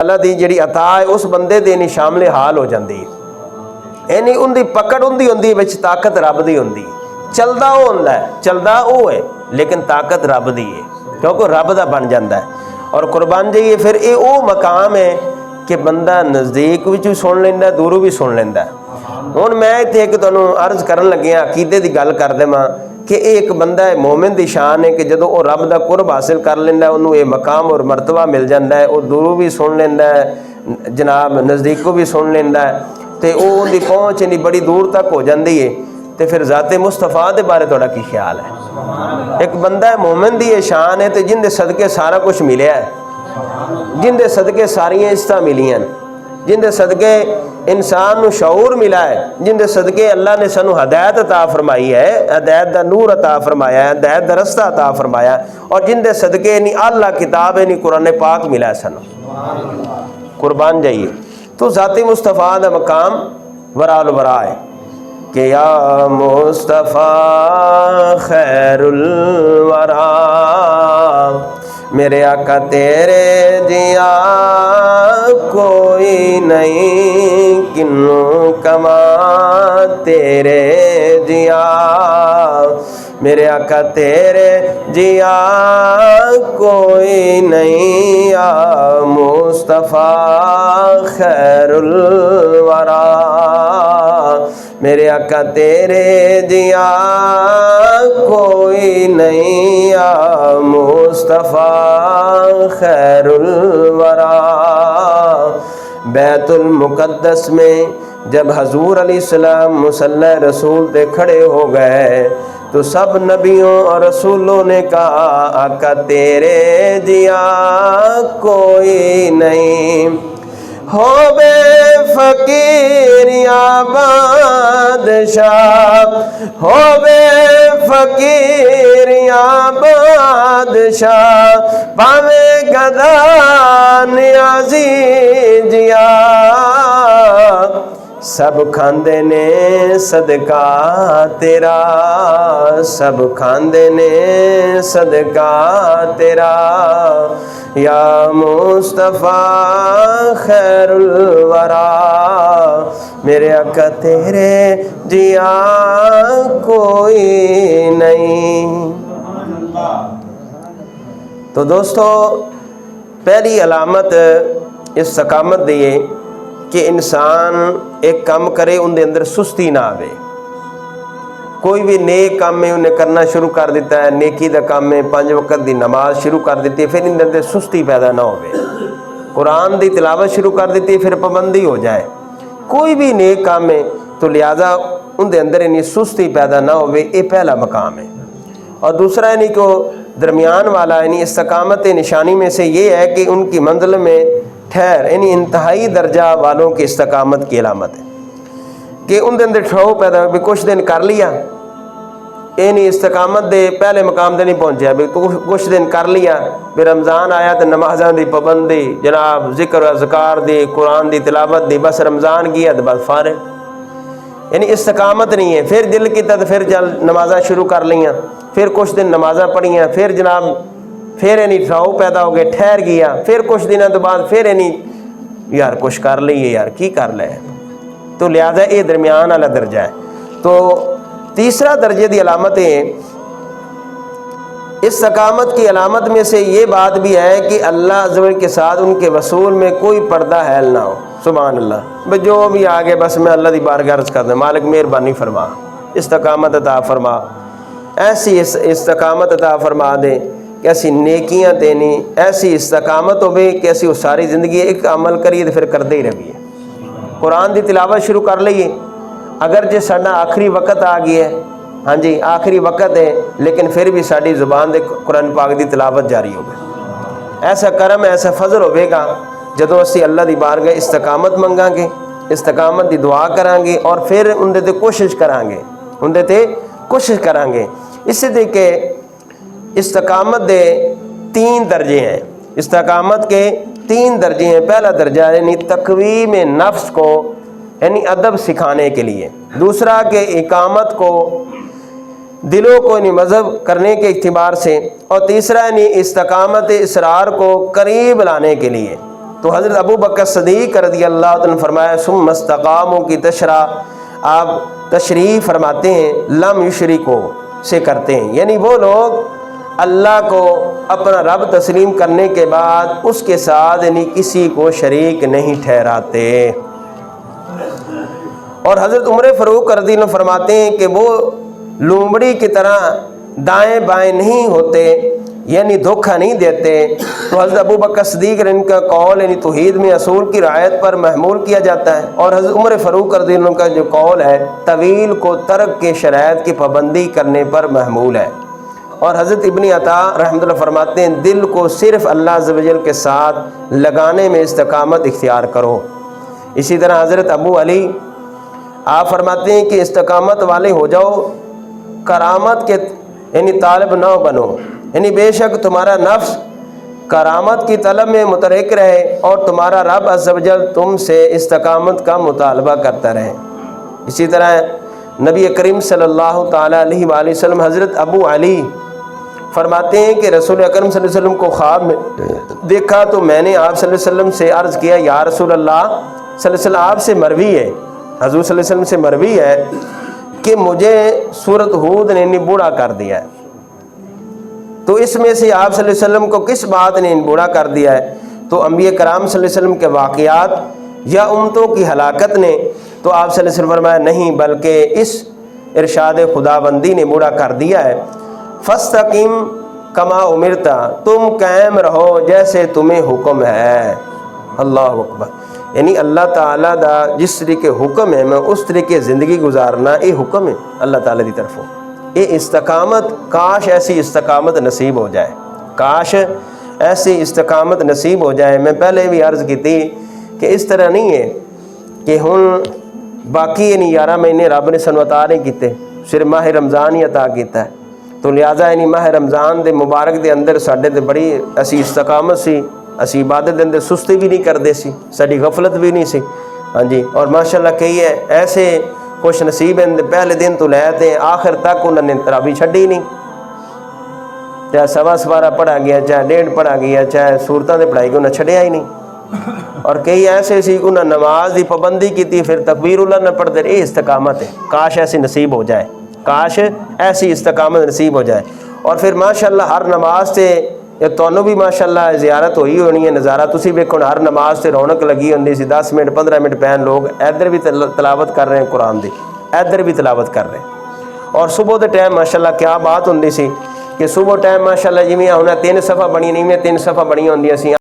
اللہ دی جڑی عطا ہے اس بندے دے نہیں شامل حال ہو جاندی ہے، یعنی ان دی پکڑ ہوندی وچ طاقت رب دی ہوندی، چلدا وہ ہوندا ہے، چلدا وہ ہے لیکن طاقت رب دی ہے کیونکہ رب دا بن جاندا ہے۔ اور قربان جائیے پھر یہ وہ مقام ہے کہ بندہ نزدیک بھی سن لیندا ہے، دوروں بھی سن لیندا ہے۔ ہن میں اتنے ایک تانوں عرض کرن لگیا عقیدے دی گل کر دواں کہ ایک بندہ ہے مومن دی شان ہے کہ جدوں وہ رب دا قرب حاصل کر لیندا ہے انہوں یہ مقام اور مرتبہ مل جاندا ہے، وہ دوروں بھی سن لیندا ہے جناب نزدیکوں بھی سن لیندا ہے، تے وہ ان دی پہنچ نہیں بڑی دور تک ہو جاندی ہے۔ تے پھر ذات مصطفیٰ دے بارے تہاڈا کی خیال ہے؟ ایک بندہ ہے مومن دی یہ شان ہے تے جن دے صدقے سارا کچھ ملیا ہے، جن دے صدقے ساریاں عزتاں ملیاں، جن دے صدقے انسان نو شعور ملا ہے، جن دے صدقے اللہ نے سانو ہدایت عطا فرمائی ہے، ہدایت دا نور عطا فرمایا ہے، ہدایت دا رستہ عطا فرمایا ہے، اور جن دے صدقے نہیں اللہ کتاب ہے نہیں قرآن پاک ملا ہے سانو، قربان جائیے۔ تو ذات مصطفیٰ دا مقام ورا الورا ہے کہ یا مصطفیٰ خیر الورا، میرے آقا تیرے جیا کوئی نہیں، کنوں کما تیرے جیا، میرے آقا تیرے جیا کوئی نہیں، یا مصطفیٰ خیر الورا، میرے آقا تیرے جیا کوئی نہیں، یا مصطفیٰ خیر الورا۔ بیت المقدس میں جب حضور علیہ السلام مصلی رسول تے کھڑے ہو گئے تو سب نبیوں اور رسولوں نے کہا آقا تیرے جیا کوئی نہیں، ہو بے فقیر یا بادشاہ، ہو بے فقیر یا بادشاہ، پاوے گدا نیازی جیا، سب کھاندے نے صدقہ تیرا، سب کھاندے نے صدقہ تیرا، یا مصطفیٰ خیر الورا، میرے آقا تیرے جیا کوئی نہیں۔ تو دوستو پہلی علامت استقامت دیئے کہ انسان ایک کام کرے ان دے اندر سستی نہ آوے، کوئی بھی نیک کام میں انہیں کرنا شروع کر دیتا ہے، نیکی دا کام میں 5 وقت دی نماز شروع کر دیتی ہے، پھر ان دے اندر سستی پیدا نہ ہوئے، قرآن دی تلاوت شروع کر دیتی ہے پھر پابندی ہو جائے، کوئی بھی نیک کام میں تو لہذا ان دے اندر انہیں سستی پیدا نہ ہوئے، یہ پہلا مقام ہے۔ اور دوسرا یعنی کہ درمیان والا یعنی استقامت نشانی میں سے یہ ہے کہ ان کی منزل میں ٹھہر، یعنی انتہائی درجہ والوں کی استقامت کی علامت ہے کہ ان دے اندر ٹھہر پیدا بھی کچھ دن کر لیا، یعنی استقامت دے پہلے مقام دے نہیں پہنچیا، بھی کچھ دن کر لیا، پھر رمضان آیا تو نمازاں دی پابندی جناب ذکر و اذکار دی قرآن دی تلاوت دی، بس رمضان گیا تو بس فارغ، یعنی استقامت نہیں ہے۔ پھر دل کی تو پھر جل نمازاں شروع کر لیاں، پھر کچھ دن نمازاں پڑھیاں، پھر جناب پھر یعنی ٹھہر پیدا ہو گئے، ٹھہر گیا، پھر کچھ دنوں تو بعد پھر یعنی یار کچھ کر لئیے یار کی کر لے، تو لہذا یہ درمیان والا درجہ ہے۔ تو تیسرا درجے دی علامت ہے استقامت کی علامت میں سے یہ بات بھی ہے کہ اللہ عز و جل کے ساتھ ان کے وصول میں کوئی پردہ حائل نہ ہو، سبحان اللہ، جو بھی آگے بس میں اللہ دی بارگاہ عرض کر دیں مالک مہربانی فرما، استقامت عطا فرما، ایسی استقامت عطا فرما دے کہ ایسی نیکیاں دینی، ایسی استقامت ہو کہ ایسی وہ ساری زندگی ایک عمل کریے تو پھر کرتے ہی رہیے، قرآن دی تلاوت شروع کر لئیے، اگر جے ساڈا آخری وقت آ گیا ہے، ہاں جی آخری وقت ہے لیکن پھر بھی ساری زبان دے قرآن پاک دی تلاوت جاری ہوگی، ایسا کرم ایسا فضل ہوئے گا جدوں اسی اللہ دی بارگاہ استقامت منگاں گے، استقامت دی دعا کران گے اور پھر ان دے تے کوشش کران گے، ان دے تے کوشش کران گے۔ اسی طریقے استقامت دے 3 درجے ہیں، استقامت کے 3 درجے ہیں۔ پہلا درجہ یعنی تقویم نفس کو یعنی ادب سکھانے کے لیے، دوسرا کہ اقامت کو دلوں کو یعنی مذہب کرنے کے اعتبار سے، اور تیسرا یعنی استقامت اصرار کو قریب لانے کے لیے، تو حضرت ابو بکر صدیق رضی اللہ عنہ نے فرمایا ثم استقاموا کی آپ تشریح فرماتے ہیں لم یشرکو سے کرتے ہیں، یعنی وہ لوگ اللہ کو اپنا رب تسلیم کرنے کے بعد اس کے ساتھ یعنی کسی کو شریک نہیں ٹھہراتے۔ اور حضرت عمر فاروق رضی اللہ عنہ فرماتے ہیں کہ وہ لومڑی کی طرح دائیں بائیں نہیں ہوتے، یعنی دھوکہ نہیں دیتے۔ تو حضرت ابو بکر صدیق ان کا قول یعنی توحید میں اصول کی رعایت پر محمول کیا جاتا ہے، اور حضرت عمر فاروق رضی اللہ عنہ کا جو قول ہے طویل کو ترک کے شرائط کی پابندی کرنے پر محمول ہے۔ اور حضرت ابن عطا رحمۃ اللہ فرماتے ہیں دل کو صرف اللہ عز و جل کے ساتھ لگانے میں استقامت اختیار کرو۔ اسی طرح حضرت ابو علی آپ فرماتے ہیں کہ استقامت والے ہو جاؤ، کرامت کے یعنی طالب نہ بنو، یعنی بے شک تمہارا نفس کرامت کی طلب میں متحرک رہے اور تمہارا رب عز و جل تم سے استقامت کا مطالبہ کرتا رہے۔ اسی طرح نبی کریم صلی اللہ تعالیٰ علیہ وآلہ وسلم حضرت ابو علی فرماتے ہیں کہ رسول اکرم صلی اللہ علیہ وسلم کو خواب میں دیکھا تو میں نے آپ صلی اللہ علیہ وسلم سے عرض کیا یا رسول اللہ صلی اللہ علیہ وسلم آپ سے مروی ہے، حضور صلی اللہ علیہ وسلم سے مروی ہے کہ مجھے سورۃ ہود نے بوڑھا کر دیا ہے۔ تو اس میں سے آپ صلی اللہ علیہ وسلم کو کس بات نے بوڑھا کر دیا ہے؟ تو انبیاء کرام صلی اللہ علیہ وسلم کے واقعات یا امتوں کی ہلاکت نے؟ تو آپ صلی اللہ علیہ وسلم فرمایا نہیں، بلکہ اس ارشاد خداوندی نے بوڑھا کر دیا ہے فاستقم کما امرتا، تم قائم رہو جیسے تمہیں حکم ہے۔ اللہ اکبر، یعنی اللہ تعالیٰ دا جس طریقے حکم ہے میں اس طریقے زندگی گزارنا، یہ حکم ہے اللہ تعالیٰ دی طرفوں۔ یہ استقامت، کاش ایسی استقامت نصیب ہو جائے، کاش ایسی استقامت نصیب ہو جائے۔ میں پہلے بھی عرض کی تھی کہ اس طرح نہیں ہے کہ ہن باقی یعنی 11 مہینے رب نے سانوں عطا نہیں کیتے، صرف ماہ رمضان ہی عطا کیتا ہے، تو لہٰذا یعنی ماہ رمضان دے مبارک دے اندر ساڈے تے بڑی اسی استقامت سی، اسی عبادت دے اندر سستی بھی نہیں کردے سی، ساری غفلت بھی نہیں سی، ہاں جی۔ اور ماشاءاللہ کئی ہے ایسے خوش نصیب ہیں پہلے دن تو لے تے آخر تک انہوں نے تراویح چھڈی نہیں، چاہے سوا سوارا پڑھا گیا، چاہے ڈیڑھ پڑھا گیا، چاہے سورتاں دے پڑھائی کو انہیں چھڈیا ہی نہیں۔ اور کئی ایسے سی انہوں نے نماز دی پابندی کی تھی، پھر تکبیر اللہ نہ پڑھتے، یہ استقامت ہے۔ کاش ایسی نصیب ہو جائے، کاش ایسی استقامت نصیب ہو جائے۔ اور پھر ماشاءاللہ ہر نماز سے تمہیں بھی ماشاءاللہ زیارت ہوئی ہونی ہے، نظارہ تسی ویکھو ہر نماز سے رونق لگی ہوندی سی، 10 منٹ 15 منٹ پہن لوگ ادھر بھی تلاوت کر رہے ہیں قرآن دی، ادھر بھی تلاوت کر رہے ہیں۔ اور صبح دے ٹائم ماشاءاللہ کیا بات ہوندی سی کہ صبح ٹائم ماشاءاللہ جویں ہن 3 صفحہ بنی نہیں، 3 صفحہ بنی ہوندیاں سی۔